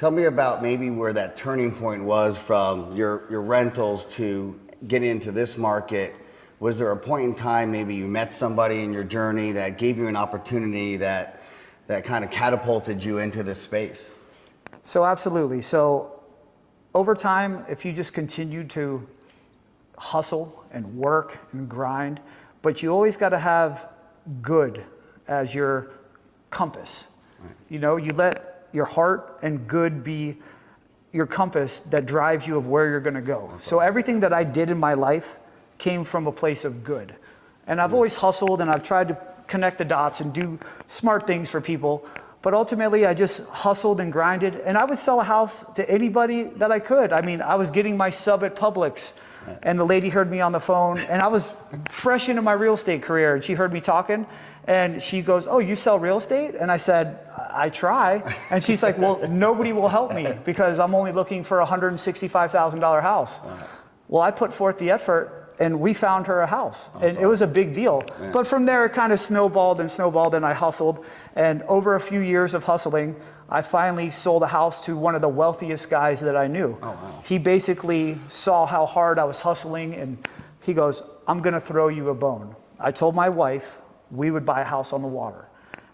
Tell me about maybe where that turning point was from your rentals to get into this market. Was there a point in time maybe you met somebody in your journey that gave you an opportunity that kind of catapulted you into this space? So absolutely. So over time, if you just continue to hustle and work and grind, but you always got to have good as your compass. Right. You know, you let your heart and good be your compass that drives you of where you're going to go. Okay. So everything that I did in my life came from a place of good. And I've always hustled and I've tried to connect the dots and do smart things for people. But ultimately, I just hustled and grinded. And I would sell a house to anybody that I could. I mean, I was getting my sub at Publix. And the lady heard me on the phone. And I was fresh into my real estate career. And she heard me talking. And she goes, "Oh, you sell real estate?" And I said, "I try." And she's like, "Well, nobody will help me because I'm only looking for a $165,000 house." Well, I put forth the effort. And we found her a house, and it was a big deal. Yeah. But from there, it kind of snowballed, and I hustled. And over a few years of hustling, I finally sold a house to one of the wealthiest guys that I knew. Oh, wow. He basically saw how hard I was hustling, and he goes, "I'm going to throw you a bone." I told my wife we would buy a house on the water,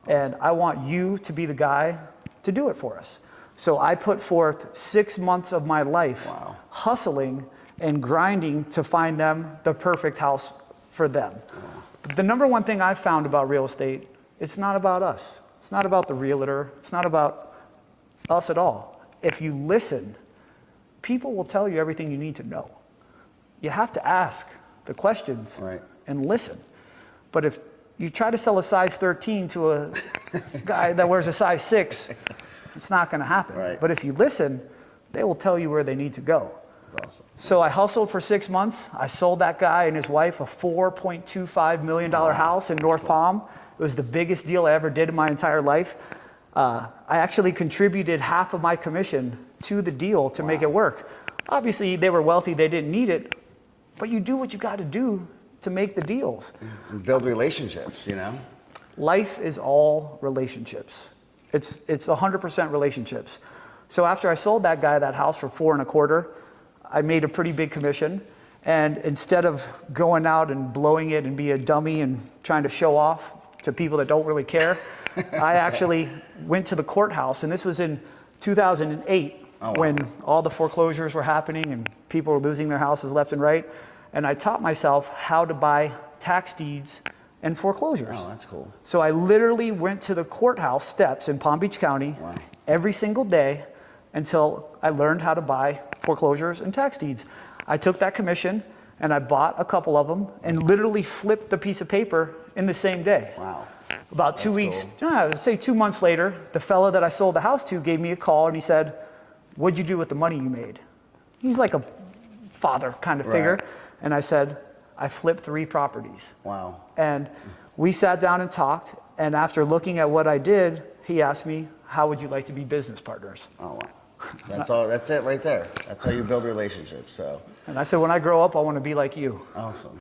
and I want you to be the guy to do it for us. So I put forth 6 months of my life hustling and grinding to find them the perfect house for them. But the number one thing I've found about real estate, it's not about us. It's not about the realtor. It's not about us at all. If you listen, people will tell you everything you need to know. You have to ask the questions and listen. But if you try to sell a size 13 to a guy that wears a size 6, it's not going to happen. Right. But if you listen, they will tell you where they need to go. Awesome. So I hustled for 6 months. I sold that guy and his wife a $4.25 million house in North Palm. It was the biggest deal I ever did in my entire life. I actually contributed half of my commission to the deal to make it work. Obviously, they were wealthy. They didn't need it. But you do what you got to do to make the deals. And build relationships, you know? Life is all relationships. It's 100% relationships. So after I sold that guy that house for $4.25, I made a pretty big commission, and instead of going out and blowing it and be a dummy and trying to show off to people that don't really care, I actually went to the courthouse, and this was in 2008 when all the foreclosures were happening and people were losing their houses left and right, and I taught myself how to buy tax deeds and foreclosures. Oh, that's cool. So I literally went to the courthouse steps in Palm Beach County every single day until I learned how to buy foreclosures and tax deeds. I took that commission and I bought a couple of them and literally flipped the piece of paper in the same day. Wow. About 2 weeks, say 2 months later, the fellow that I sold the house to gave me a call and he said, "What'd you do with the money you made?" He's like a father kind of figure. And I said, "I flipped 3 properties." Wow. And we sat down and talked. And after looking at what I did, he asked me, "How would you like to be business partners?" Oh, wow. That's it right there. That's how you build relationships. So. And I said, "When I grow up, I want to be like you." Awesome.